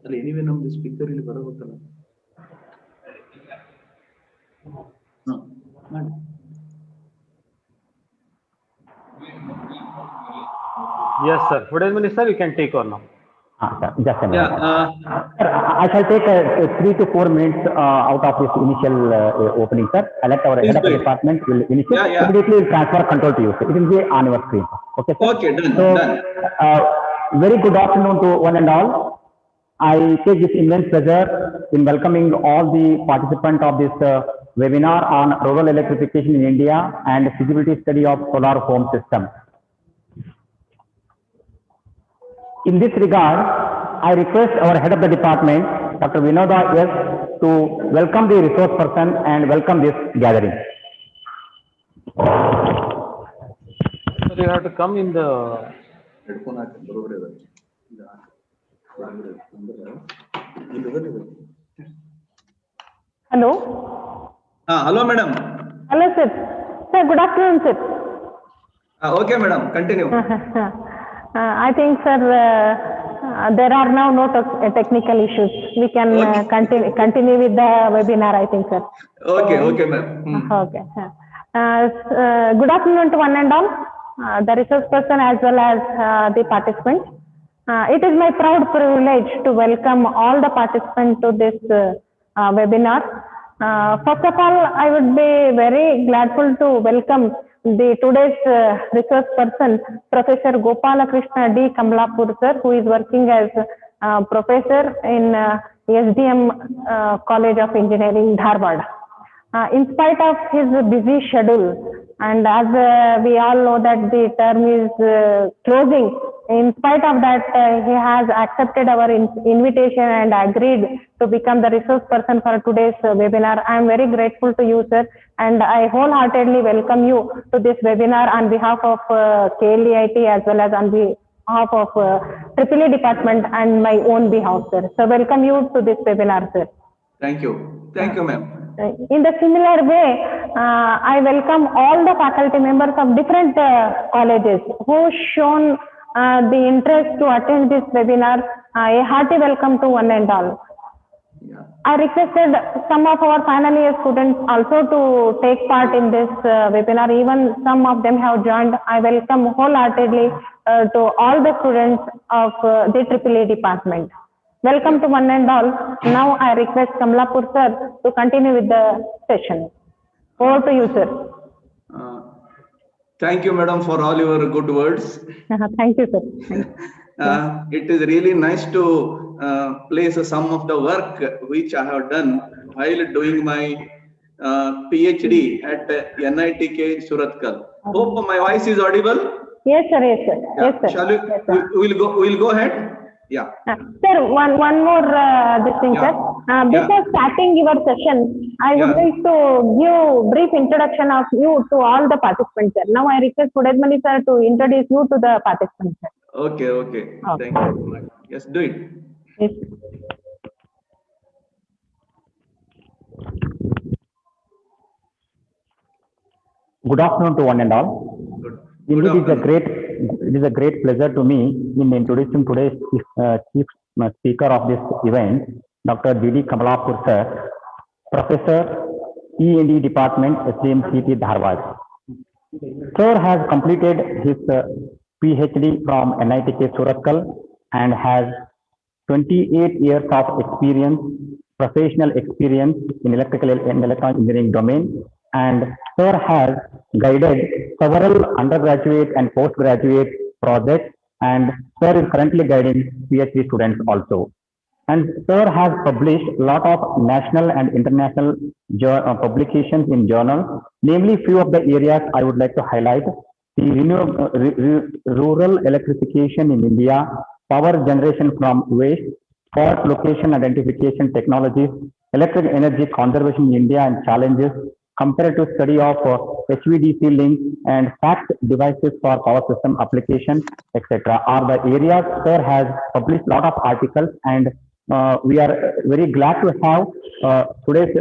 Anyway, now the speaker will be no. Yes, sir. Footage Minister, you can take on now. Just a minute. Sir, I shall take 3 to 4 minutes out of this initial opening, sir. I'll let our head of the department will initiate. Immediately will transfer control to you, sir. It will be on your screen. Okay, sir? Okay, done. So, done. Very good afternoon to one and all. I take this immense pleasure in welcoming all the participants of this webinar on rural electrification in India and feasibility study of solar home system. In this regard, I request our head of the department, Dr. Vinoda S, to welcome the resource person and welcome this gathering. So you have to come in the. Hello. Hello, madam. Hello, sir. Sir, good afternoon, sir. Okay, madam. Continue. I think, sir, there are now no technical issues. We can continue with the webinar, I think, sir. Okay, okay, ma'am. Okay. Good afternoon to one and all, the resource person as well as the participants. It is my proud privilege to welcome all the participants to this webinar. First of all, I would be very gladful to welcome the today's resource person, Professor Gopala Krishna D. Kamlapur, sir, who is working as professor in SDM College of Engineering, Dharwad. In spite of his busy schedule, and as we all know that the term is closing, in spite of that, he has accepted our invitation and agreed to become the resource person for today's webinar. I am very grateful to you, sir, and I wholeheartedly welcome you to this webinar on behalf of KLEIT as well as on behalf of EEE department and my own behalf, sir. So welcome you to this webinar, sir. Thank you. Thank you, ma'am. In the similar way, I welcome all the faculty members of different colleges who shown the interest to attend this webinar. A hearty welcome to one and all. Yeah. I requested some of our final year students also to take part in this webinar. Even some of them have joined. I welcome wholeheartedly to all the students of the EEE department. Welcome to one and all. Now I request Kamlapur sir to continue with the session. Over to you, sir. Thank you, madam, for all your good words. Thank you, sir. It is really nice to place some of the work which I have done while doing my PhD at NITK Surathkal. Hope my voice is audible. Yes, sir. Yes, sir. Yeah. Yes, sir. Shall we? Yes, sir. We'll go ahead. Yeah. Sir, one more this thing, Yeah. sir. Before starting your session, I would like to give brief introduction of you to all the participants, sir. Now I request Fudedmani sir to introduce you to the participants, sir. Okay. Okay. Thank you. Yes, do it. Yes. Good afternoon to one and all. Indeed, it is a great pleasure to me in introducing today's chief speaker of this event, Dr. D.D. Kamlapur sir, Professor E&E Department, SDMCT Dharwad. Sir has completed his PhD from NITK Surathkal and has 28 years of experience, professional experience in electrical and electronic engineering domain, and sir has guided several undergraduate and postgraduate projects, and sir is currently guiding PhD students also. And sir has published a lot of national and international publications in journals. Namely, few of the areas I would like to highlight: the rural electrification in India, power generation from waste, fault location identification technologies, electric energy conservation in India and challenges, comparative study of HVDC link and fact devices for power system application, etc. are the areas sir has published a lot of articles, and we are very glad to have today's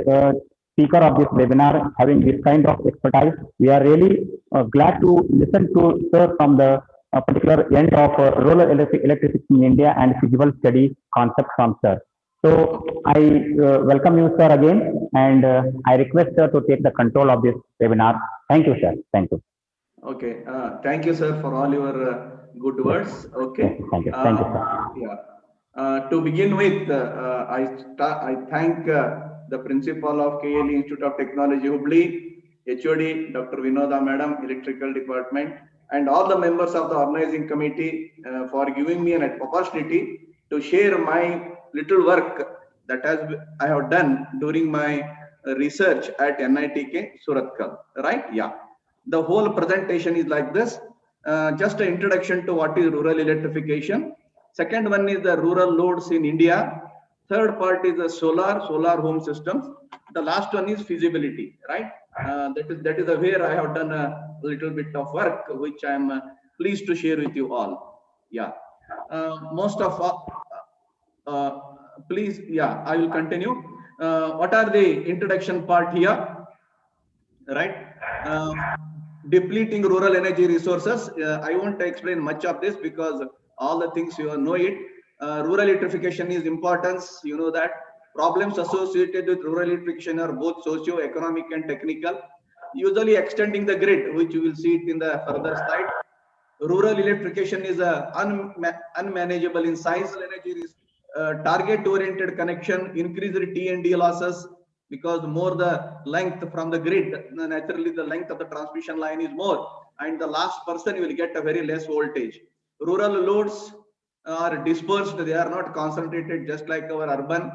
speaker of this webinar having this kind of expertise. We are really glad to listen to sir from the a particular end of rural electricity in India and feasible study concept from sir. So I welcome you, sir, again, and I request sir to take the control of this webinar. Thank you, sir. Thank you. Okay. Thank you, sir, for all your good words. Okay. Thank you. Thank you, sir. Yeah. To begin with, I thank the principal of K.L.E Institute of Technology, Hubballi, H.O.D, Dr. Vinoda Madam, Electrical Department, and all the members of the organizing committee for giving me an opportunity to share my little work that I have done during my research at NITK Suratkal. Right? Yeah. The whole presentation is like this. Just an introduction to what is rural electrification. Second one is the rural loads in India. Third part is the solar home systems. The last one is feasibility, right? That is where I have done a little bit of work, which I am pleased to share with you all. Yeah. Most of all, please, yeah, I will continue. What are the introduction part here? Right? Depleting rural energy resources. I won't explain much of this because all the things you know it. Rural electrification is importance. You know that problems associated with rural electrification are both socio-economic and technical. Usually extending the grid, which you will see it in the further slide. Rural electrification is unmanageable in size. Target-oriented connection, increased T&D losses, because more the length from the grid, naturally the length of the transmission line is more, and the last person will get a very less voltage. Rural loads are dispersed, they are not concentrated just like our urban.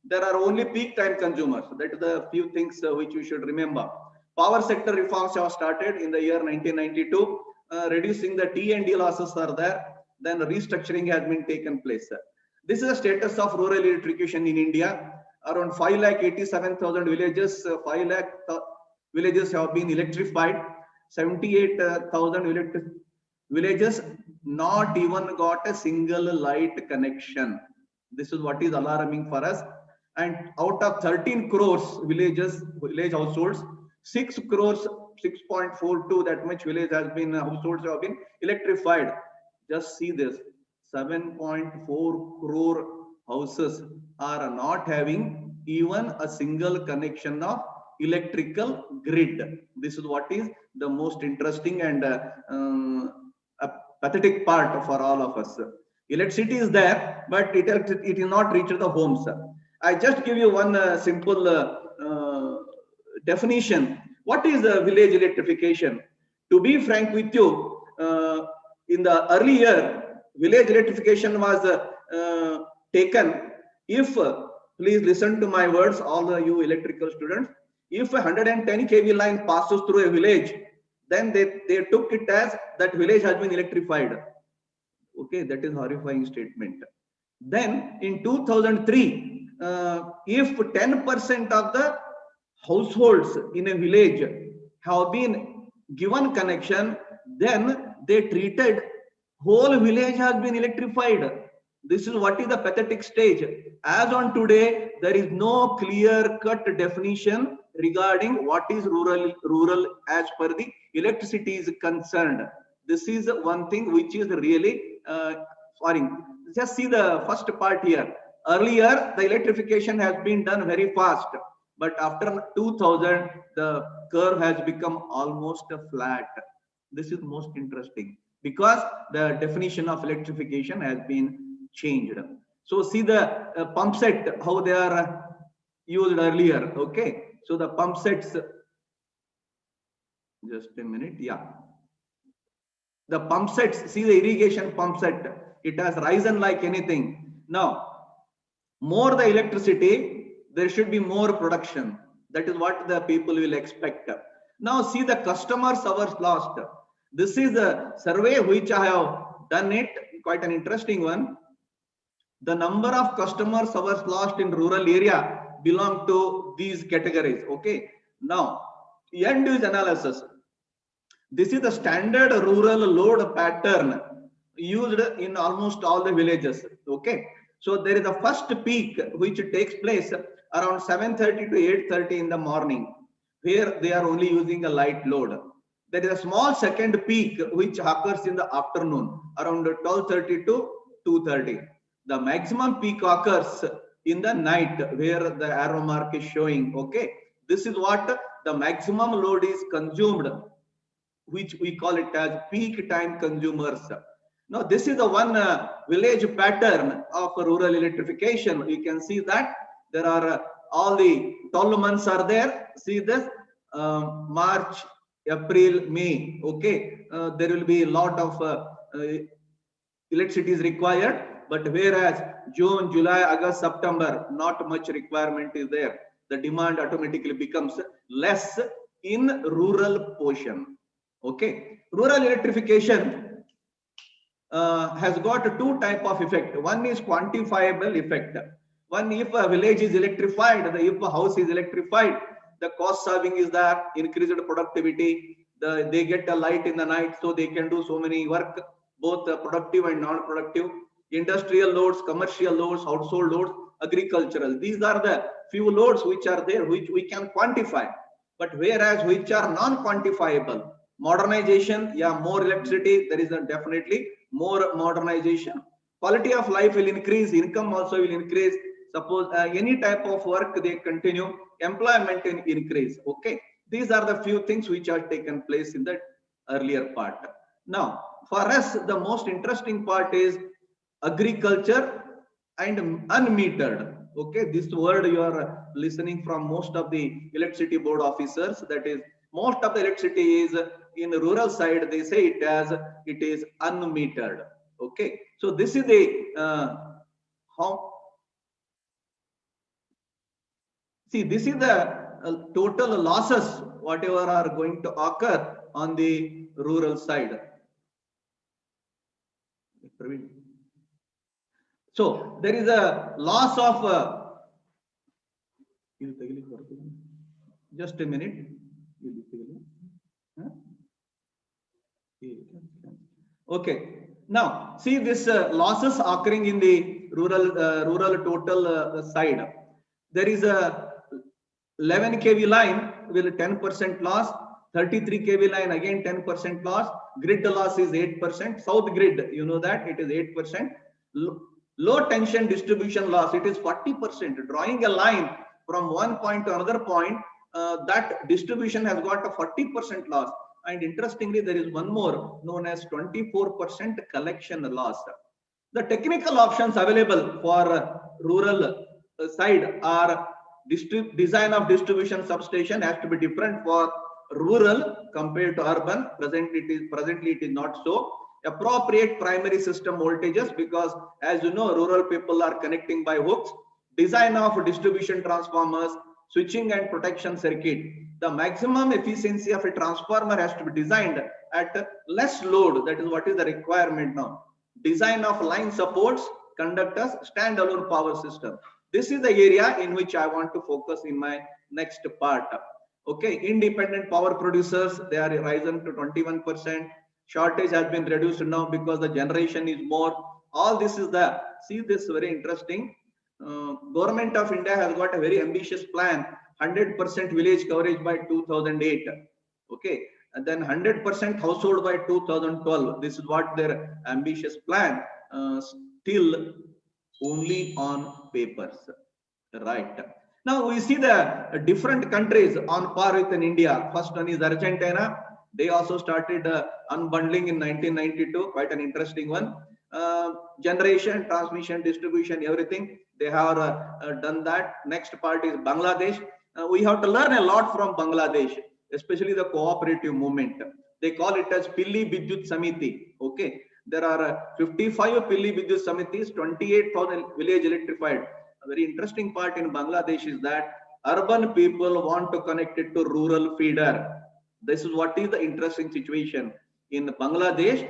There are only peak time consumers. That is the few things which you should remember. Power sector reforms have started in the year 1992. Reducing the T&D losses are there. Then restructuring has been taken place. This is the status of rural electrification in India. Around 5,87,000 villages, 5 lakh villages have been electrified. 78,000 villages not even got a single light connection. This is what is alarming for us. And out of 13 crores village households, 6 crores, 6.42, that much village has been, households have been electrified. Just see this, 7.4 crore houses are not having even a single connection of electrical grid. This is what is the most interesting and a pathetic part for all of us. Electricity is there, but it is not reached the homes. I just give you one simple definition. What is village electrification? To be frank with you, in the early year, village electrification was taken if, please listen to my words, all you electrical students, if a 110 kV line passes through a village, then they took it as that village has been electrified. Okay, that is horrifying statement. Then in 2003, if 10% of the households in a village have been given connection, then they treated whole village has been electrified. This is what is the pathetic stage. As on today, there is no clear-cut definition regarding what is rural as per the electricity is concerned. This is one thing which is really foreign. Just see the first part here. Earlier, the electrification has been done very fast, but after 2000, the curve has become almost flat. This is most interesting because the definition of electrification has been changed. So see the pump set, how they are used earlier. Okay, so the pump sets, just a minute, yeah. The pump sets, see the irrigation pump set, it has risen like anything. Now, more the electricity, there should be more production. That is what the people will expect. Now see the customers hours lost. This is a survey which I have done it, quite an interesting one. The number of customers hours lost in rural area belong to these categories. Okay. Now, end use analysis. This is the standard rural load pattern used in almost all the villages. Okay. So there is a first peak which takes place around 7:30 to 8:30 in the morning, where they are only using a light load. There is a small second peak which occurs in the afternoon around 12:30 to 2:30. The maximum peak occurs in the night where the arrow mark is showing. Okay, this is what the maximum load is consumed, which we call it as peak time consumers. Now this is the one village pattern of rural electrification. You can see that there are all the 12 months are there. See this, March, April, May. Okay, there will be a lot of electricity is required, but whereas June, July, August, September, not much requirement is there. The demand automatically becomes less in rural portion. Okay, rural electrification has got two type of effect. One is quantifiable effect. One, if a village is electrified, if a house is electrified, the cost saving is there, increased productivity. They get a light in the night, so they can do so many work, both productive and non-productive. Industrial loads, commercial loads, household loads, agricultural. These are the few loads which are there, which we can quantify. But whereas which are non-quantifiable, modernization, yeah, more electricity, there is definitely more modernization. Quality of life will increase, income also will increase. Suppose any type of work they continue, employment will increase. Okay, these are the few things which are taken place in the earlier part. Now, for us, the most interesting part is agriculture and unmetered. Okay, this word you are listening from most of the electricity board officers, that is most of the electricity is in the rural side, they say it as it is unmetered. Okay, so this is the how, see, this is the total losses whatever are going to occur on the rural side. So there is a loss of just a minute. Okay, now see this losses occurring in the rural total side. There is a 11 kV line with 10% loss, 33 kV line again 10% loss, grid loss is 8%, south grid, you know that it is 8%, low tension distribution loss, it is 40%. Drawing a line from one point to another point, that distribution has got a 40% loss. And interestingly, there is one more known as 24% collection loss. The technical options available for rural side are design of distribution substation has to be different for rural compared to urban. Presently it is not so. Appropriate primary system voltages, because as you know, rural people are connecting by hooks. Design of distribution transformers, switching and protection circuit. The maximum efficiency of a transformer has to be designed at less load. That is what is the requirement now. Design of line supports, conductors, standalone power system. This is the area in which I want to focus in my next part. Okay, independent power producers, they are risen to 21%. Shortage has been reduced now because the generation is more. All this is the, see this very interesting. Government of India has got a very ambitious plan, 100% village coverage by 2008. Okay, and then 100% household by 2012. This is what their ambitious plan. Still only on papers, right? Now we see the different countries on par with in India. First one is Argentina. They also started unbundling in 1992. Quite an interesting one. Generation, transmission, distribution, everything they have done that. Next part is Bangladesh. We have to learn a lot from Bangladesh, especially the cooperative movement. They call it as Pilli Vidyut Samiti. Okay, there are 55 Pilli Vidyut Samitis, 28,000 village electrified. A very interesting part in Bangladesh is that urban people want to connect it to rural feeder. This is what is the interesting situation in Bangladesh.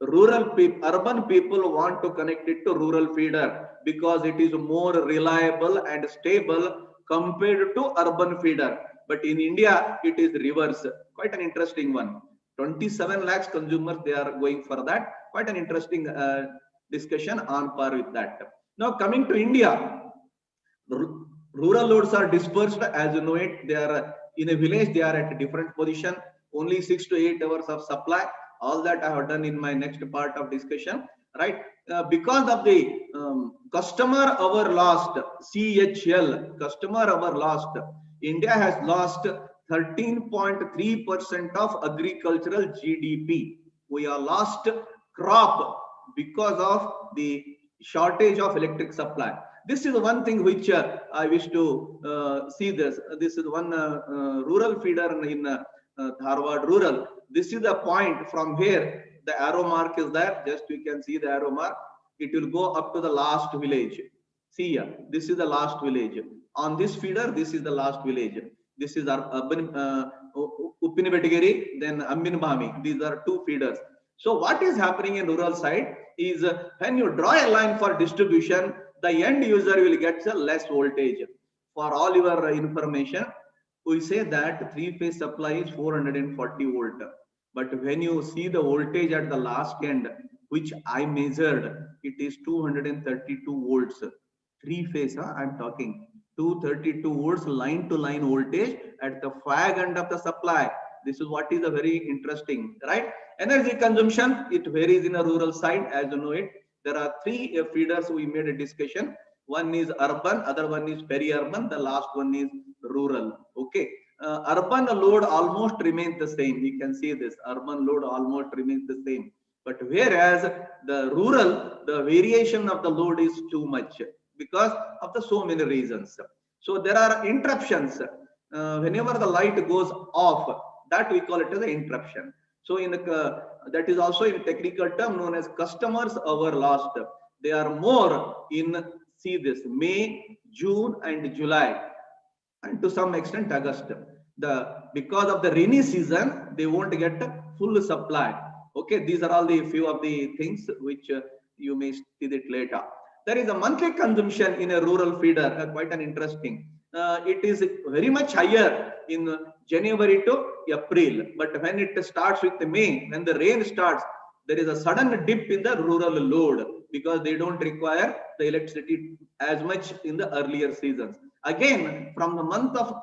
Urban people want to connect it to rural feeder because it is more reliable and stable compared to urban feeder. But in India, it is reverse. Quite an interesting one. 27 lakhs consumers, they are going for that. Quite an interesting discussion on par with that. Now coming to India, rural loads are dispersed. As you know it, they are in a village, they are at a different position. only 6 to 8 hours of supply. All that I have done in my next part of discussion, right? Because of the customer hour lost, CHL, customer hour lost, India has lost 13.3% of agricultural GDP. We are lost crop because of the shortage of electric supply. This is one thing which I wish to see this. This is one rural feeder in Dharwad rural. This is the point from where the arrow mark is there. Just you can see the arrow mark. It will go up to the last village. See here, this is the last village. On this feeder, this is the last village. This is our Uppinibetagiri, then Amminbami. These are two feeders. So what is happening in rural side is when you draw a line for distribution, the end user will get less voltage. For all your information, we say that three-phase supply is 440 volt. But when you see the voltage at the last end, which I measured, it is 232 volts. Three-phase, I'm talking 232 volts line-to-line voltage at the fag end of the supply. This is what is a very interesting, right? Energy consumption, it varies in a rural side, as you know it. There are three feeders we made a discussion. One is urban, other one is peri-urban, the last one is rural. Okay. Urban load almost remains the same. You can see this. Urban load almost remains the same. But whereas the rural, the variation of the load is too much because of the so many reasons. So there are interruptions. Whenever the light goes off, that we call it as an interruption. So in the, that is also in technical term known as customers hour lost. They are more in, see this, May, June and July, and to some extent August. Because of the rainy season, they won't get full supply. Okay, these are all the few of the things which you may see it later. There is a monthly consumption in a rural feeder, quite an interesting. It is very much higher in January to April, but when it starts with May, when the rain starts, there is a sudden dip in the rural load because they don't require the electricity as much in the earlier seasons. Again, from the month of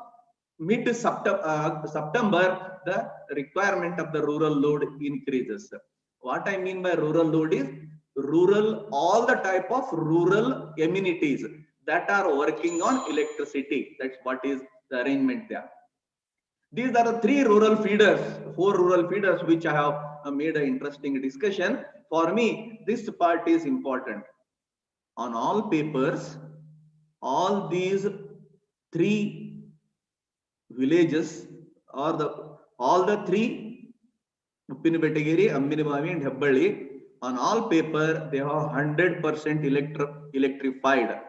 mid-September, the requirement of the rural load increases. What I mean by rural load is rural, all the type of rural amenities that are working on electricity. That's what is the arrangement there. These are the three rural feeders, four rural feeders, which I have made an interesting discussion. For me, this part is important. On all papers, all these three villages or all the three Uppinibetagiri, Amminibami and Hubballi, on all paper they have 100% electrified.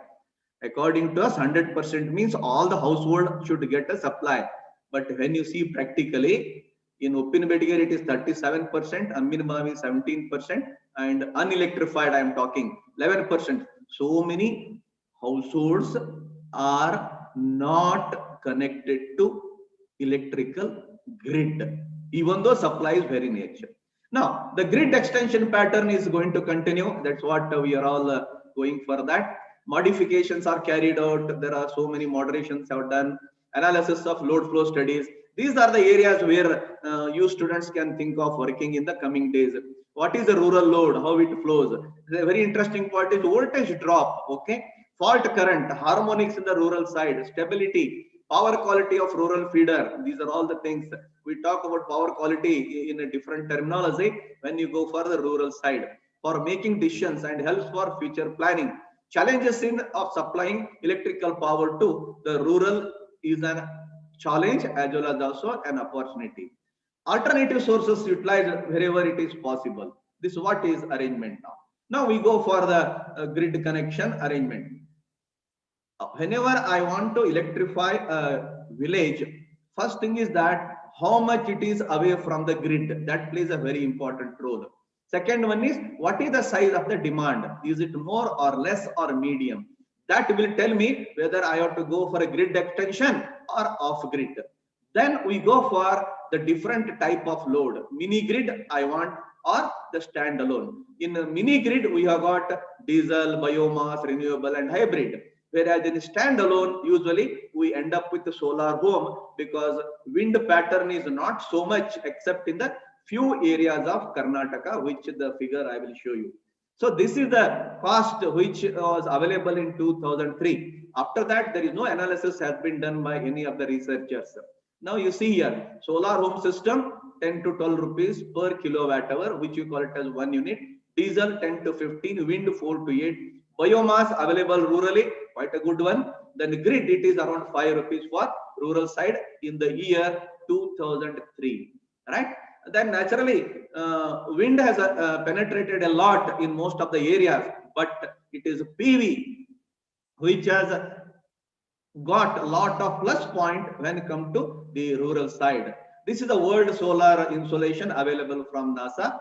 According to us, 100% means all the household should get a supply. But when you see practically, in Uppinibetagiri it is 37%, Amminibami 17%, and unelectrified I am talking 11%. So many households are not connected to electrical grid, even though supply is very nature. Now, the grid extension pattern is going to continue. That's what we are all going for that. Modifications are carried out. There are so many moderations have done. Analysis of load flow studies. These are the areas where you students can think of working in the coming days. What is the rural load? How it flows? The very interesting part is voltage drop. Okay, fault current, harmonics in the rural side, stability, power quality of rural feeder. These are all the things. We talk about power quality in a different terminology when you go for the rural side. For making decisions and helps for future planning. Challenges of supplying electrical power to the rural is a challenge as well as also an opportunity. Alternative sources utilized wherever it is possible. This is what is arrangement now. Now we go for the grid connection arrangement. Whenever I want to electrify a village, first thing is that how much it is away from the grid. That plays a very important role. Second one is what is the size of the demand? Is it more or less or medium? That will tell me whether I have to go for a grid extension or off grid. Then we go for the different type of load. Mini grid I want or the standalone. In a mini grid we have got diesel, biomass, renewable and hybrid. Whereas in standalone, usually we end up with the solar home because wind pattern is not so much except in the few areas of Karnataka, which the figure I will show you. So this is the cost which was available in 2003. After that, there is no analysis has been done by any of the researchers. Now you see here, solar home system 10 to 12 rupees per kilowatt hour, which you call it as 1 unit. Diesel 10 to 15, wind 4 to 8. Biomass available rurally, quite a good one. Then grid, it is around 5 rupees for rural side in the year 2003, right? Then naturally, wind has penetrated a lot in most of the areas, but it is PV which has got a lot of plus point when it comes to the rural side. This is the world solar insolation available from NASA.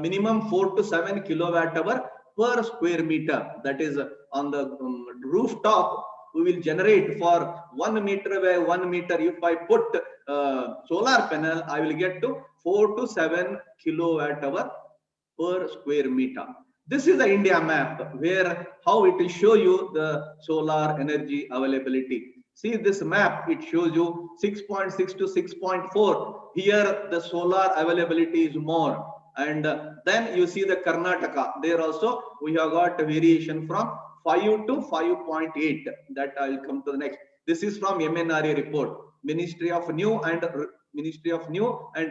Minimum 4 to 7 kilowatt hour per square meter. That is on the rooftop. We will generate for 1 meter by 1 meter. If I put solar panel, I will get to 4 to 7 kilowatt hour per square meter. This is the India map where how it will show you the solar energy availability. See this map, it shows you 6.6 to 6.4. Here the solar availability is more. And then you see the Karnataka. There also we have got a variation from 5 to 5.8. That I will come to the next. This is from MNRE report, Ministry of New and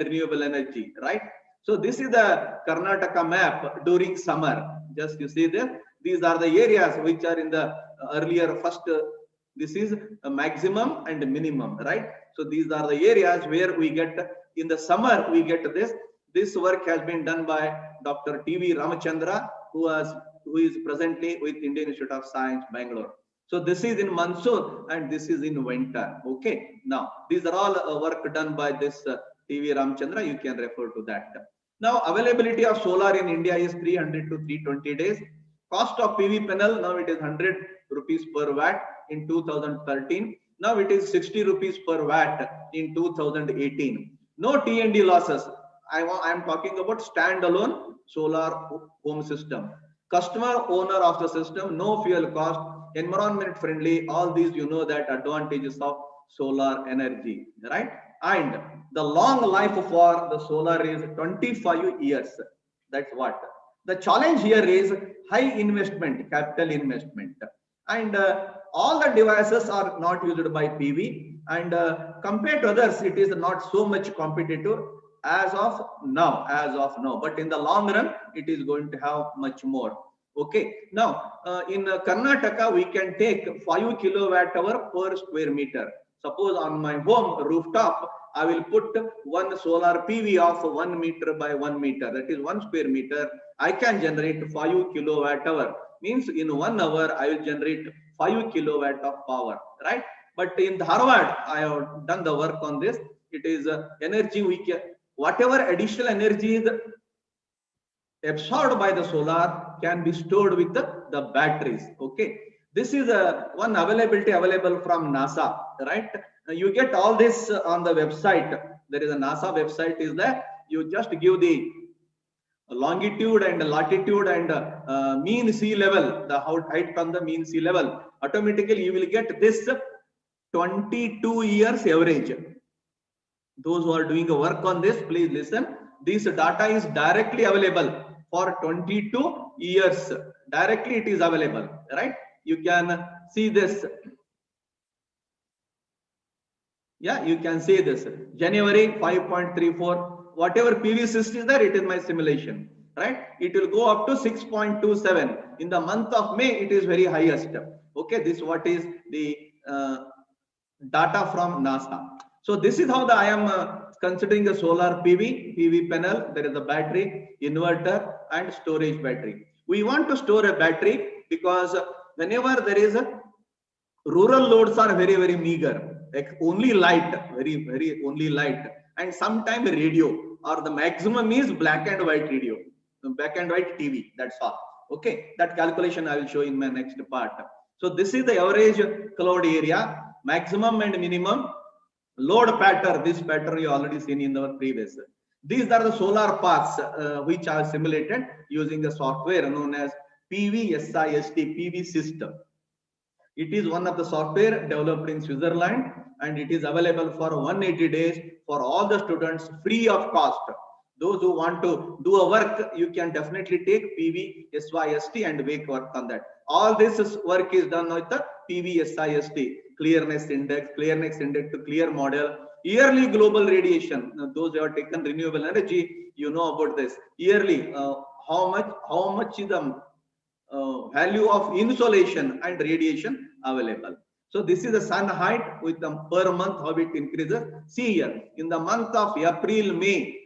Renewable Energy, right? So this is the Karnataka map during summer. Just you see there. These are the areas which are in the earlier first. This is a maximum and minimum, right? So these are the areas where we get in the summer we get this. This work has been done by Dr. T.V. Ramachandra, who is presently with Indian Institute of Science, Bangalore. So this is in monsoon and this is in winter. Okay. Now these are all work done by this T.V. Ramachandra. You can refer to that. Now availability of solar in India is 300 to 320 days. Cost of PV panel, now it is 100 rupees per watt in 2013. Now it is 60 rupees per watt in 2018. No T&D losses. I am talking about standalone solar home system. Customer owner of the system, no fuel cost, environment friendly. All these you know that advantages of solar energy, right? And the long life for the solar is 25 years. That's what. The challenge here is high investment, capital investment. And all the devices are not used by PV. And compared to others, it is not so much competitive as of now. But in the long run, it is going to have much more. Okay. Now, in Karnataka, we can take 5 kilowatt hour per square meter. Suppose on my home rooftop, I will put one solar PV of 1 meter by 1 meter. That is 1 square meter. I can generate 5 kilowatt hour. Means in 1 hour, I will generate 5 kilowatt of power, right? But in Harvard, I have done the work on this. It is energy we can, whatever additional energy is absorbed by the solar can be stored with the batteries. Okay. This is one availability available from NASA, right? You get all this on the website. There is a NASA website is there. You just give the longitude and latitude and mean sea level, the height from the mean sea level. Automatically you will get this 22 years average. Those who are doing a work on this, please listen. This data is directly available for 22 years. Directly it is available, right? You can see this. Yeah, you can see this. January 5.34. Whatever PV system is there, it is my simulation, right? It will go up to 6.27. In the month of May, it is very highest. Okay, this what is the data from NASA. So this is how I am considering a solar PV panel. There is a battery, inverter, and storage battery. We want to store a battery because whenever there is a rural loads are very, very meager, like only light, very only light, and sometimes radio, or the maximum is black and white radio, black and white TV. That's all. Okay, that calculation I will show in my next part. So this is the average cloud area, maximum and minimum load pattern. This pattern you already seen in our previous. These are the solar paths which are simulated using the software known as PV SIST PV system. It is one of the software developed in Switzerland, and it is available for 180 days for all the students free of cost. Those who want to do a work, you can definitely take PV SYST and make work on that. All this work is done with the PV SIST, clearness index to clear model, yearly global radiation. Now, those who have taken renewable energy, you know about this. Yearly, how much is the value of insolation and radiation available. So this is the sun height with the per month how it increases. See here, in the month of April, May,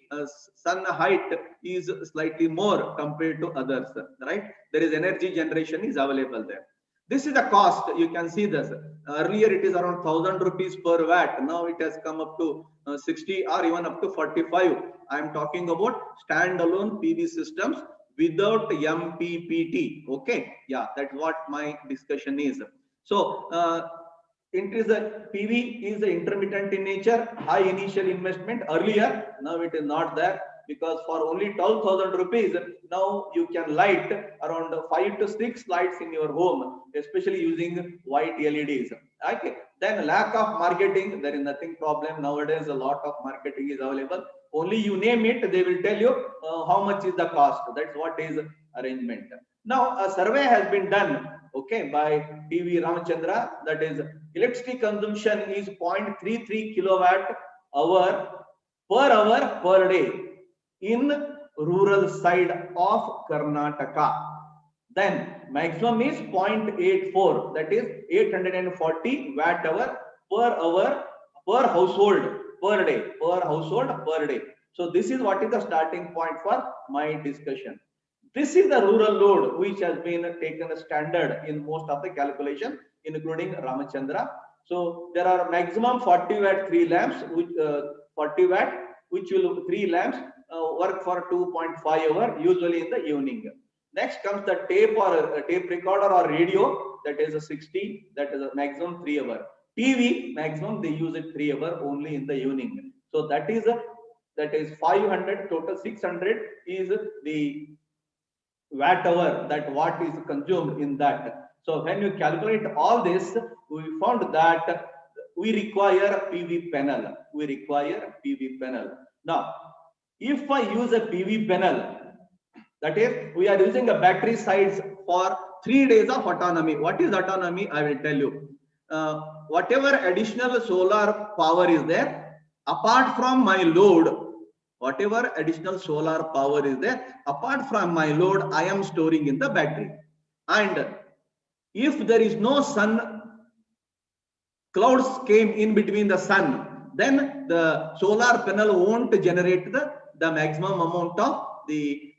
sun height is slightly more compared to others, right? There is energy generation is available there. This is the cost. You can see this. Earlier it is around 1000 rupees per watt. Now it has come up to 60 or even up to 45. I am talking about standalone PV systems without MPPT. Okay, yeah, that's what my discussion is. So it is a PV is intermittent in nature, high initial investment earlier. Now it is not there, because for only 12,000 rupees now you can light around 5 to 6 lights in your home, especially using white LEDs. Okay, then lack of marketing, there is nothing problem. Nowadays a lot of marketing is available. Only you name it, they will tell you how much is the cost. That's what is arrangement. Now a survey has been done, okay, by TV Ramachandra, that is electricity consumption is 0.33 kilowatt hour per day in rural side of Karnataka. Then maximum is 0.84, that is 840 watt hour per household per day. So this is what is the starting point for my discussion. This is the rural load which has been taken as standard in most of the calculation, including Ramachandra. So there are maximum 40 watt 3 lamps, which 40 watt, which will 3 lamps work for 2.5 hours, usually in the evening. Next comes the tape or tape recorder or radio, that is a 60, that is a maximum 3 hours. TV maximum they use it 3 hours only in the evening. So that is 500, total 600 is the watt hour, that what is consumed in that. So when you calculate all this, we found that we require a PV panel. Now, if I use a PV panel, that is, we are using a battery size for 3 days of autonomy. What is autonomy? I will tell you. Whatever additional solar power is there, apart from my load, whatever additional solar power is there, apart from my load, I am storing in the battery. And if there is no sun, clouds came in between the sun, then the solar panel won't generate the maximum amount of the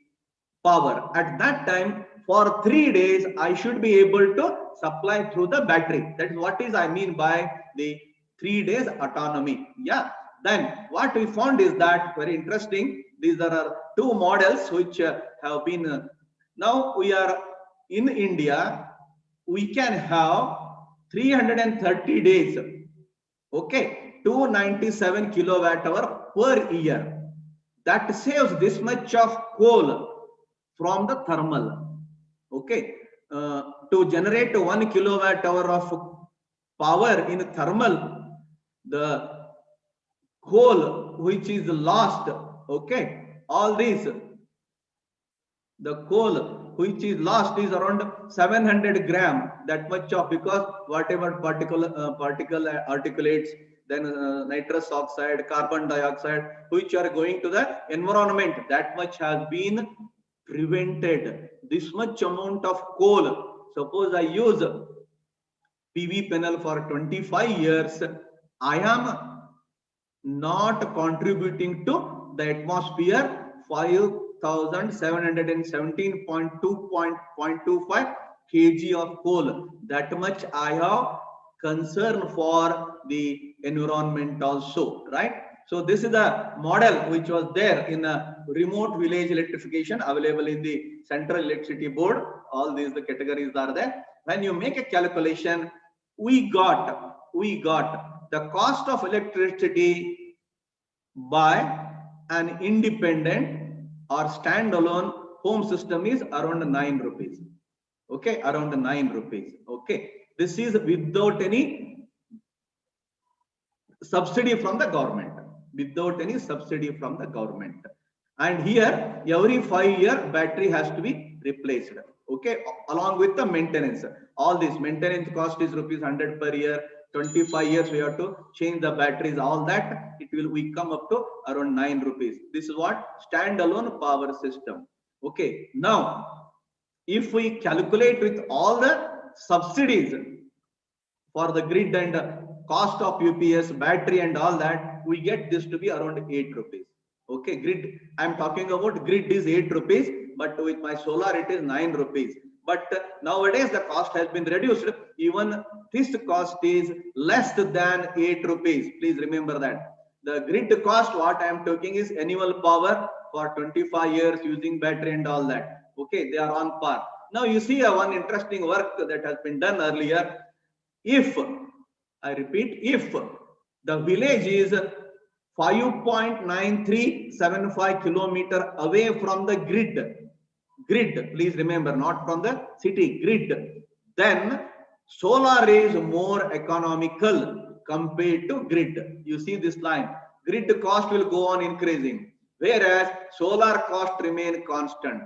power. At that time, for 3 days, I should be able to supply through the battery. That is what is I mean by the 3 days autonomy. Yeah. Then what we found is that very interesting. These are 2 models which have been. Now we are in India. We can have 330 days. Okay, 297 kilowatt hour per year. That saves this much of coal from the thermal. Okay, to generate 1 kilowatt hour of power in thermal, the coal which is lost, okay, all these, the coal which is lost is around 700 gram, that much of, because whatever particle articulates, then nitrous oxide, carbon dioxide, which are going to the environment, that much has been prevented. This much amount of coal, suppose I use PV panel for 25 years, I am not contributing to the atmosphere 5,717.25 kg of coal. That much I have concern for the environment also, right? So this is a model which was there in a remote village electrification available in the Central Electricity Board. All these the categories are there. When you make a calculation, we got the cost of electricity by an independent or standalone home system is around 9 rupees. Okay, around 9 rupees. Okay, This is without any subsidy from the government. Without any subsidy from the government. And here, every 5 years, battery has to be replaced. Okay, along with the maintenance. All this maintenance cost is ₹100 per year. 25 years we have to change the batteries. All that we come up to around ₹9. This is what standalone power system. Okay, now if we calculate with all the subsidies for the grid and cost of UPS, battery and all that, we get this to be around ₹8. Okay, grid, I'm talking about grid is ₹8, but with my solar it is ₹9. But nowadays the cost has been reduced. Even this cost is less than ₹8. Please remember that. The grid cost, what I am talking is annual power for 25 years using battery and all that. Okay, they are on par. Now you see one interesting work that has been done earlier. If, I repeat, if the village is 5.9375 kilometer away from the grid, please remember, not from the city, grid, then solar is more economical compared to grid. You see this line, grid cost will go on increasing, whereas solar cost remain constant,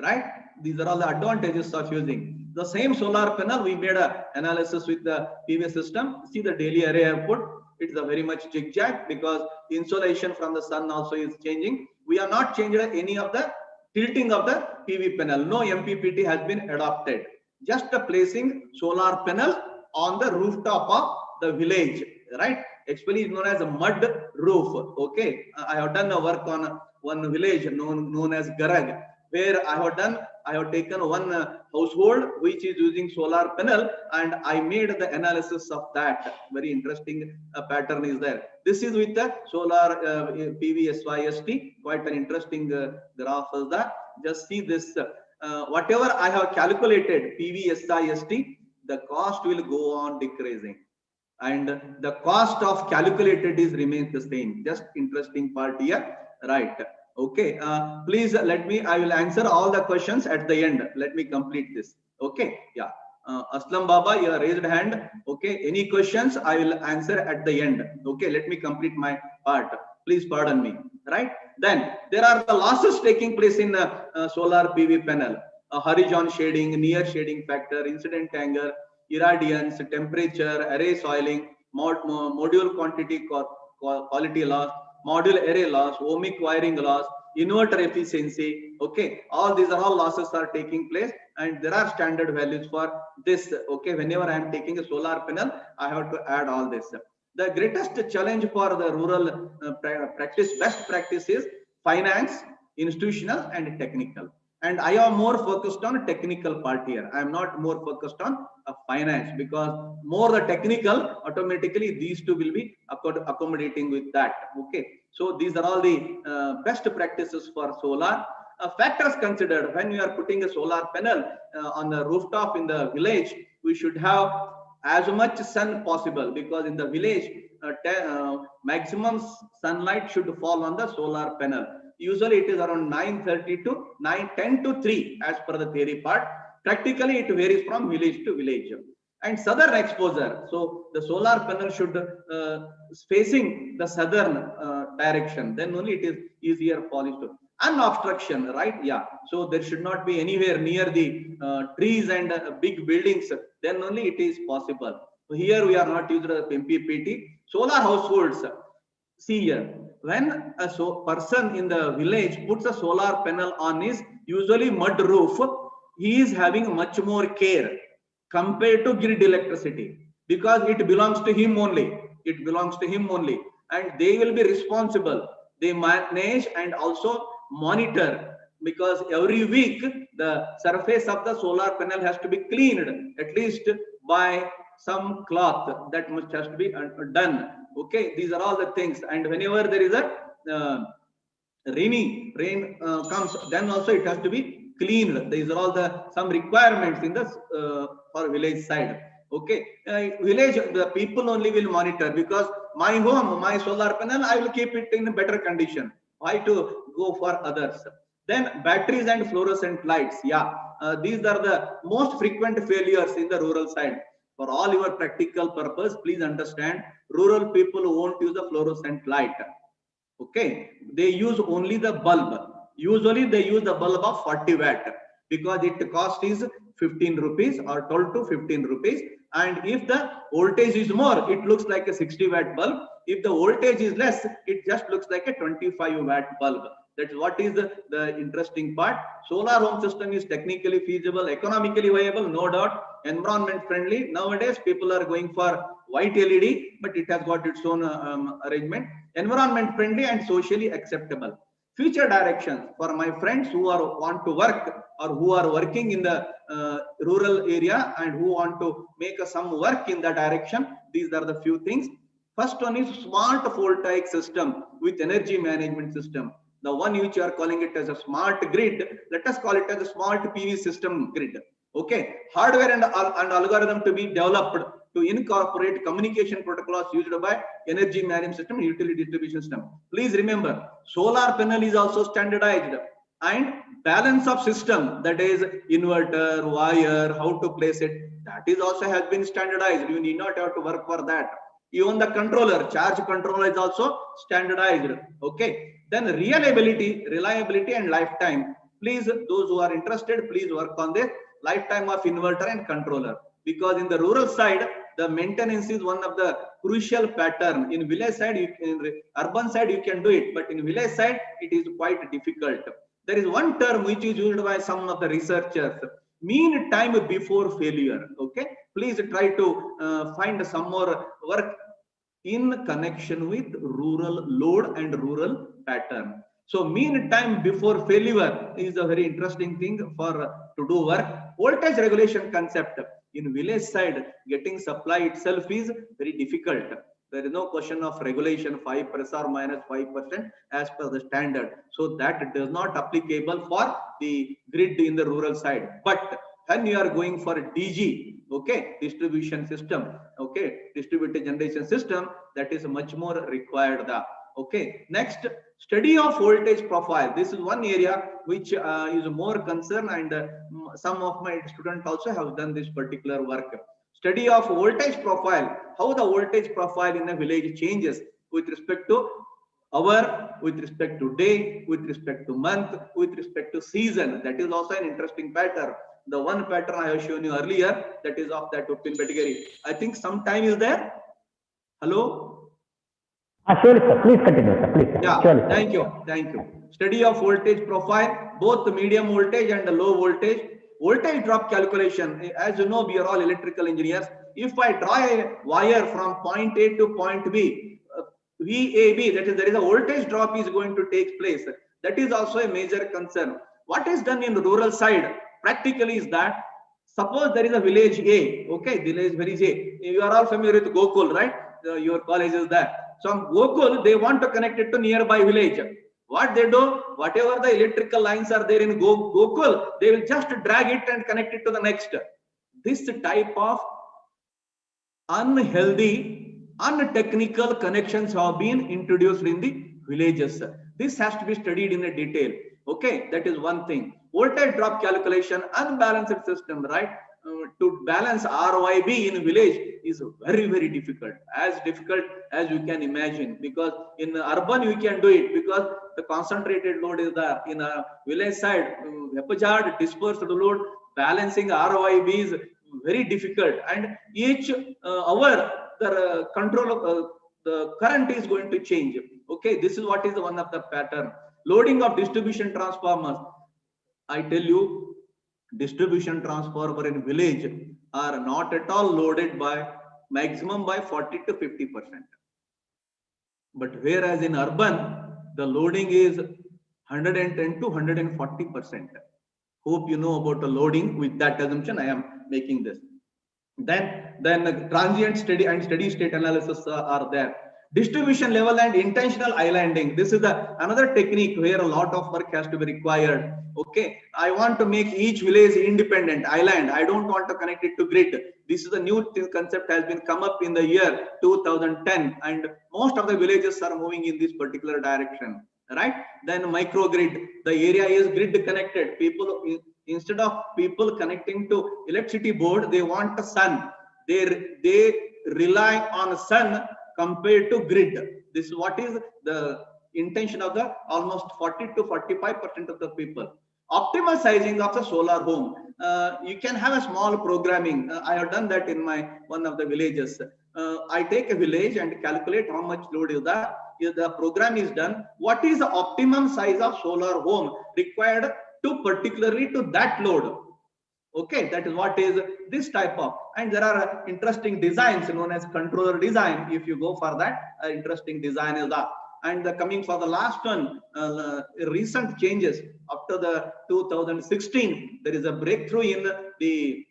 right? These are all the advantages of using the same solar panel. We made an analysis with the PV system. See the daily array I have put. It's a very much zigzag because insolation from the sun also is changing. We are not changing any of the tilting of the PV panel. No MPPT has been adopted. Just placing solar panel on the rooftop of the village, right? Actually, it's known as a mud roof. Okay, I have done a work on one village known as Garag, where I have taken one household which is using solar panel, and I made the analysis of that. Very interesting pattern is there. This is with the solar PV SYST. Quite an interesting graph is that. Just see this. Whatever I have calculated PV SYST, the cost will go on decreasing, and the cost of calculated is remains the same. Just interesting part here, right? Okay, please let me, I will answer all the questions at the end. Let me complete this. Okay, yeah. Aslam Baba, you raised hand. Okay, any questions I will answer at the end. Okay, let me complete my part. Please pardon me, right? Then there are the losses taking place in solar PV panel. Horizon shading, near shading factor, incident angle, irradiance, temperature, array soiling, module quantity quality loss, module array loss, ohmic wiring loss, inverter efficiency. Okay, all these are all losses are taking place, and there are standard values for this. Okay, whenever I am taking a solar panel, I have to add all this. The greatest challenge for the rural best practice is finance, institutional and technical. And I am more focused on technical part here. I am not more focused on finance, because more the technical, automatically these two will be accommodating with that. Okay, so these are all the best practices for solar. Factors considered when we are putting a solar panel on the rooftop in the village, we should have as much sun possible, because in the village maximum sunlight should fall on the solar panel. Usually it is around 9:30 to 10 to 3 as per the theory part. Practically it varies from village to village. And southern exposure, so the solar panel should facing the southern direction, then only it is easier polished. And obstruction, right? Yeah, so there should not be anywhere near the trees and big buildings, then only it is possible. So here we are not using MPPT. Solar households, see here, when a person in the village puts a solar panel on his usually mud roof, he is having much more care compared to grid electricity, because it belongs to him only. It belongs to him only, and they will be responsible. They manage and also monitor, because every week the surface of the solar panel has to be cleaned at least by some cloth. That much has to be done. Okay, these are all the things. And whenever there is a rain comes, then also it has to be cleaned. These are all the some requirements in the for village side. Okay, village, the people only will monitor, because my home, my solar panel, I will keep it in a better condition. Why to go for others? Then batteries and fluorescent lights. Yeah, these are the most frequent failures in the rural side. For all your practical purpose, please understand, rural people won't use the fluorescent light. Okay, they use only the bulb. Usually they use the bulb of 40 watt because it cost is 15 rupees or 12 to 15 rupees. And if the voltage is more, it looks like a 60 watt bulb. If the voltage is less, it just looks like a 25 watt bulb. That's what is the interesting part. Solar home system is technically feasible, economically viable, no doubt, environment friendly. Nowadays, people are going for white LED, but it has got its own arrangement. Environment friendly and socially acceptable. Future directions for my friends who want to work or who are working in the rural area and who want to make some work in that direction. These are the few things. First one is smart photovoltaic system with energy management system. The one which you are calling it as a smart grid, let us call it as a smart PV system grid. Okay, hardware and algorithm to be developed to incorporate communication protocols used by energy management system and utility distribution system. Please remember, solar panel is also standardized, and balance of system, that is inverter, wire, how to place it, that is also has been standardized. You need not have to work for that. Even the controller, charge controller is also standardized. Okay, then reliability and lifetime. Please, those who are interested, please work on this lifetime of inverter and controller, because in the rural side the maintenance is one of the crucial pattern. In village side, in urban side you can do it, but in village side it is quite difficult. There is one term which is used by some of the researchers, mean time before failure. Okay, please try to find some more work in connection with rural load and rural pattern. So mean time before failure is a very interesting thing for to do work. Voltage regulation concept in village side, getting supply itself is very difficult. There is no question of regulation 5% or minus 5% as per the standard. So that does not applicable for the grid in the rural side. But when you are going for DG, okay, distribution system, okay, distributed generation system, that is much more required. Okay, next, study of voltage profile. This is one area which is more concern, and some of my students also have done this particular work. Study of voltage profile, how the voltage profile in a village changes with respect to hour, with respect to day, with respect to month, with respect to season. That is also an interesting pattern. The one pattern I have shown you earlier, that is of that open category. I think some time is there. Hello? Surely, sir. Please continue, sir. Please, sir. Yeah, Surely, sir. thank you. Thank you. Study of voltage profile, both the medium voltage and the low voltage. Voltage drop calculation. As you know, we are all electrical engineers. If I draw a wire from point A to point B, VAB, that is, there is a voltage drop is going to take place. That is also a major concern. What is done in the rural side practically is that, suppose there is a village A, okay, village A. You are all familiar with Gokul, right? Your college is there. So Gokul, they want to connect it to nearby village. What they do, whatever the electrical lines are there in Gokul, they will just drag it and connect it to the next. This type of unhealthy, untechnical connections have been introduced in the villages. This has to be studied in a detail. Okay, that is one thing. Voltage drop calculation, unbalanced system, right? To balance RYB in village is very, very difficult as you can imagine, because in urban you can do it because the concentrated load is there. In a village side, H.O.D, dispersed load, balancing RYB is very difficult, and each hour the control of the current is going to change. Okay, this is what is one of the pattern. Loading of distribution transformers. I tell you, distribution transformer in village are not at all loaded by maximum by 40 to 50%. But whereas in urban, the loading is 110 to 140%. Hope you know about the loading. With that assumption, I am making this. Then the transient steady and steady state analysis are there. Distribution level and intentional islanding. This is another technique where a lot of work has to be required. Okay, I want to make each village independent island. I don't want to connect it to grid. This is a new concept has been come up in the year 2010, and most of the villages are moving in this particular direction. Right? Then microgrid. The area is grid connected. People, instead of people connecting to electricity board, they want the sun. they rely on sun compared to grid. This is what is the intention of the almost 40 to 45% of the people. Optimal sizing of the solar home. You can have a small programming. I have done that in my one of the villages. I take a village and calculate how much load is that. If the program is done, what is the optimum size of solar home required to particularly to that load? Okay, that is what is this type of, and there are interesting designs known as controller design. If you go for that, interesting design is that. And coming for the last one, recent changes after the 2016, there is a breakthrough in the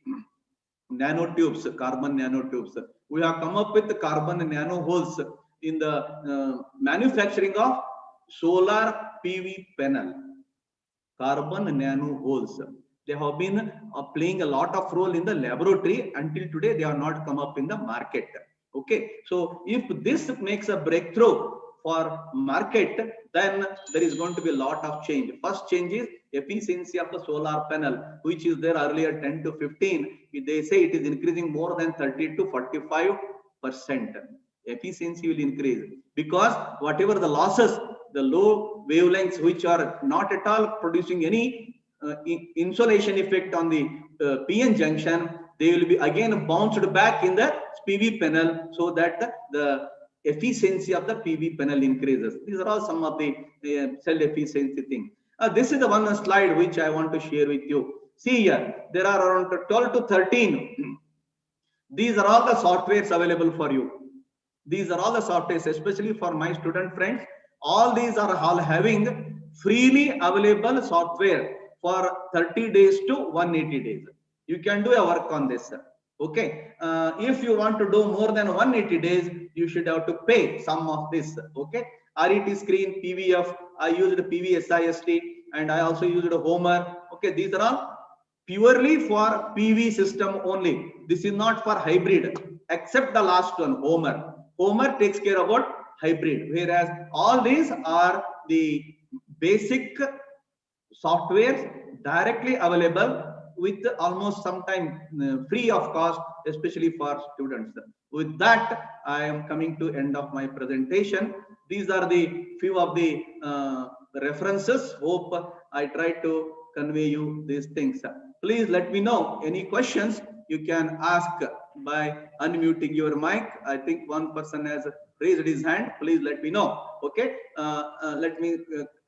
nanotubes, carbon nanotubes. We have come up with the carbon nanoholes in the manufacturing of solar PV panel. Carbon nanoholes. They have been playing a lot of role in the laboratory. Until today, they have not come up in the market. Okay, so if this makes a breakthrough for market, then there is going to be a lot of change. First change is efficiency of the solar panel, which is there earlier 10 to 15. They say it is increasing more than 30 to 45%. Efficiency will increase because whatever the losses, the low wavelengths which are not at all producing any insolation effect on the PN junction, they will be again bounced back in the PV panel, so that the efficiency of the PV panel increases. These are all some of the cell efficiency thing. This is the one slide which I want to share with you. See here, there are around 12 to 13. These are all the softwares available for you. These are all the softwares, especially for my student friends. All these are all having freely available software for 30 days to 180 days. You can do a work on this. Okay. If you want to do more than 180 days, you should have to pay some of this. Okay. RET screen, PVF. I used PVSIST and I also used Homer. Okay. These are all purely for PV system only. This is not for hybrid, except the last one, Homer. Homer takes care about hybrid, whereas all these are the basic softwares directly available with almost sometime free of cost, especially for students. With that, I am coming to end of my presentation. These are the few of the references. Hope I try to convey you these things. Please let me know any questions you can ask by unmuting your mic. I think one person has raised his hand. Please let me know. Okay. Let me.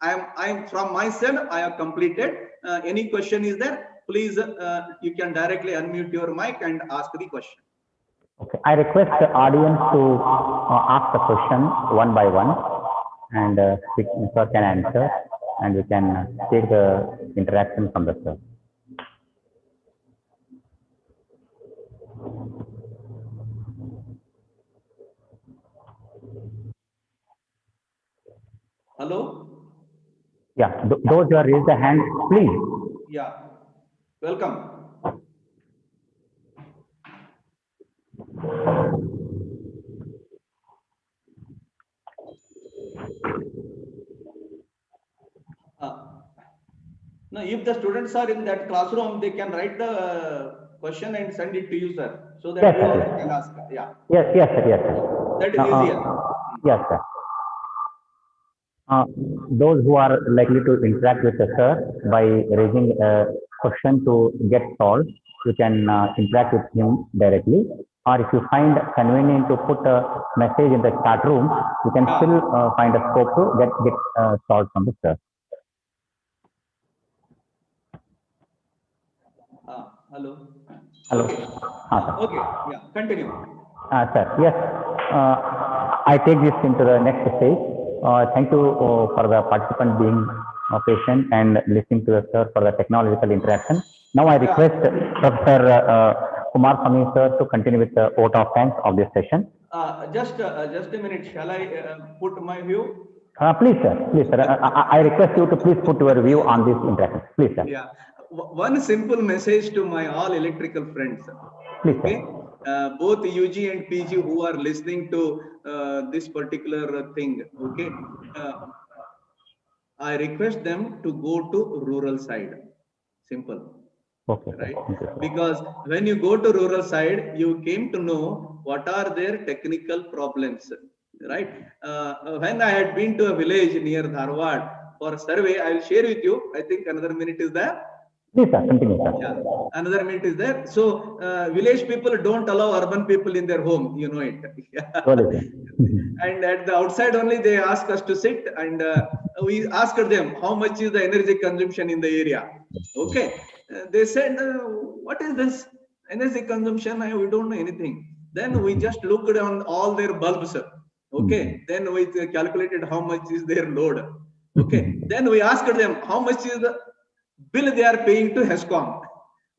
I am from my side. I have completed. Any question is there? Please, you can directly unmute your mic and ask the question. Okay. I request the audience to ask the question one by one, and sir can answer, and we can take the interaction from the sir. Hello? Yeah, those who are raised the hand, please. Yeah, welcome. Now, if the students are in that classroom, they can write the question and send it to you, sir, so that you all can ask. Yeah. Yes, sir. Yes, sir. That is easier. Yes, sir. Those who are likely to interact with the sir by raising a question to get solved, you can interact with him directly. Or if you find convenient to put a message in the chat room, you can still find a scope to get solved from the sir. Hello. Hello. Okay. Okay. Yeah. Continue. Sir, yes. I take this into the next stage. Thank you for the participant being patient and listening to the sir for the technological interaction. Now I request Professor Kumar Swami sir to continue with the vote of thanks of this session. Just a minute. Shall I put my view? Please, sir. Please, sir. I request you to please put your view on this interaction. Please, sir. Yeah. One simple message to my all electrical friends. Please, okay. Both UG and PG who are listening to this particular thing. Okay. I request them to go to rural side. Simple. Okay. Right? Okay. Because when you go to rural side, you came to know what are their technical problems, right? When I had been to a village near Dharwad for a survey, I will share with you. I think another minute is there. Please, sir, continue, sir. Yeah, another minute is there. So village people don't allow urban people in their home, you know it. And at the outside only they ask us to sit, and we asked them how much is the energy consumption in the area. Okay, they said, what is this energy consumption? We don't know anything. Then we just looked on all their bulbs. Okay, then we calculated how much is their load. Okay, then we asked them how much is the bill they are paying to HESCOM.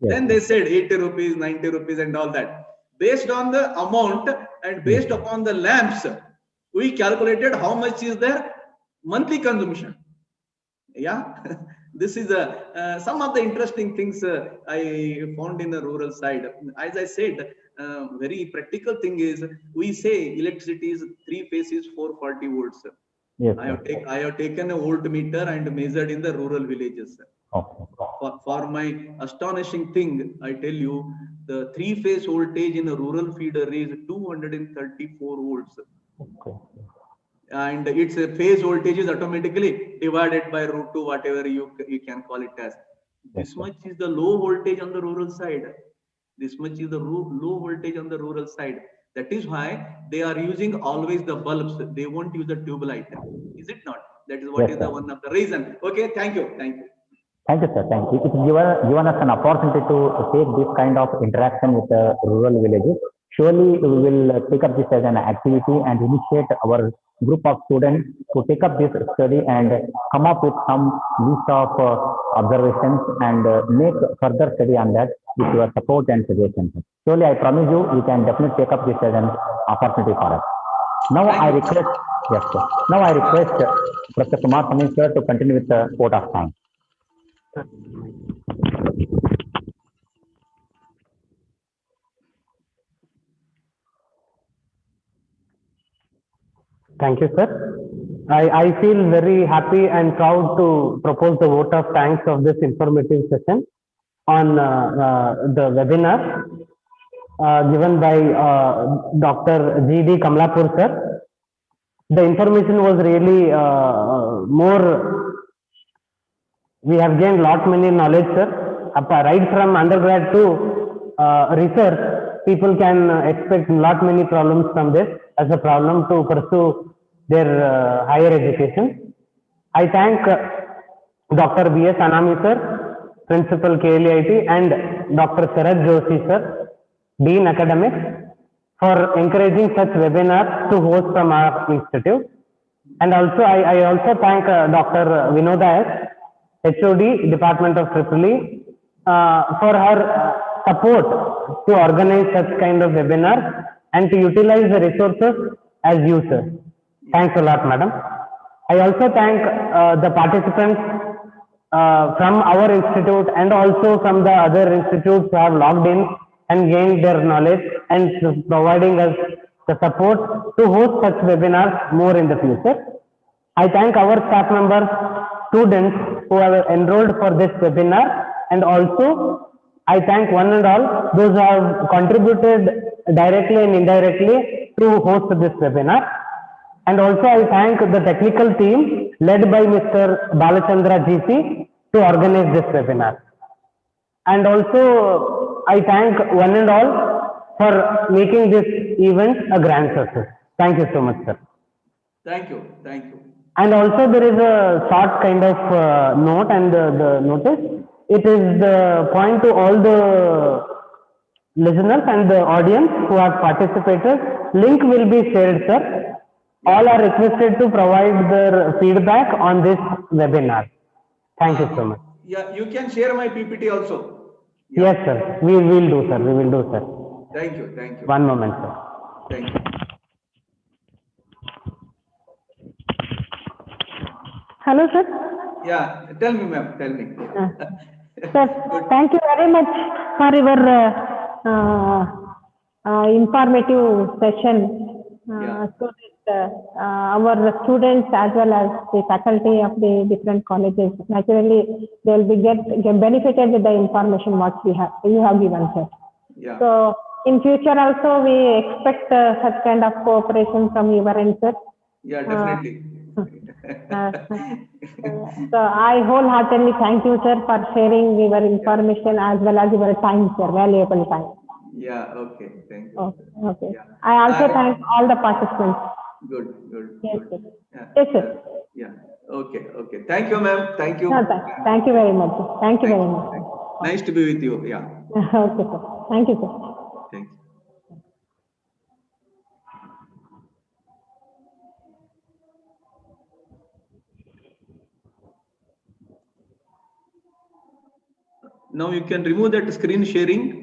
Then they said 80 rupees, 90 rupees and all that. Based on the amount and based upon the lamps, we calculated how much is their monthly consumption. Yeah, this is some of the interesting things I found in the rural side. As I said, very practical thing is, we say electricity is 3 phases, 440 volts. Yes, I have taken a voltmeter and measured in the rural villages. okay. For my astonishing thing, I tell you, the 3-phase voltage in a rural feeder is 234 volts. Okay. And its phase voltage is automatically divided by √2, whatever you can call it as. This much is the low voltage on the rural side. This much is the low voltage on the rural side. That is why they are using always the bulbs. They won't use the tube light. Is it not? That is what is the one of the reason. Okay, thank you. Thank you. Thank you, sir. Thank you. It has given us an opportunity to take this kind of interaction with the rural villages. Surely we will take up this as an activity and initiate our group of students to take up this study and come up with some list of observations and make further study on that with your support and suggestions. Surely I promise you, we can definitely take up this as an opportunity for us. Now I request, yes, sir. Now I request Professor Kumar Samin sir to continue with the vote of thanks. Thank you, sir. I feel very happy and proud to propose the vote of thanks of this informative session on the webinar given by Dr. G.D. Kamlapur, sir. The information was really more, we have gained lot many knowledge, sir. Right from undergrad to research, people can expect lot many problems from this as a problem to pursue their higher education. I thank Dr. B.S. Anami, sir, Principal KLEIT, and Dr. Sharad Joshi, sir, Dean Academics, for encouraging such webinars to host from our institute. And also, I also thank Dr. Vinoda S., H.O.D, Department of EEE, for her support to organize such kind of webinars and to utilize the resources as you, sir. Thanks a lot, madam. I also thank the participants from our institute and also from the other institutes who have logged in and gained their knowledge and providing us the support to host such webinars more in the future. I thank our staff members, students who have enrolled for this webinar, and also I thank one and all those who have contributed directly and indirectly to host this webinar. And also I thank the technical team led by Mr. Balachandra GC to organize this webinar. And also I thank one and all for making this event a grand success. Thank you so much, sir. Thank you. Thank you. And also there is a short kind of note and the notice. It is the point to all the listeners and the audience who have participated. Link will be shared, sir. All are requested to provide their feedback on this webinar. Thank you so much. Yeah, you can share my PPT also. Yeah. Yes, sir. We will do, sir. We will do, sir. Thank you. Thank you. One moment, sir. Thank you. Hello, sir. Yeah, tell me, ma'am. Tell me. Sir, thank you very much for your informative session. So our students as well as the faculty of the different colleges, naturally, they will be get benefited with the information what you have given, sir. Yeah. So in future also, we expect such kind of cooperation from your end, sir. Yeah, definitely. So I wholeheartedly thank you, sir, for sharing your information as well as your time, sir, valuable time. Yeah, okay, thank you. Okay, okay. Yeah. I also thank all the participants. Good, good, Yes, good. sir. Yeah, Yes, sir. yeah. Okay, okay. Thank you, ma'am. Thank you. No, thank you very much, sir. Thank you very much. Thank you. Nice to be with you. Yeah. Okay, sir. Thank you, sir. Thank you. Now you can remove that screen sharing.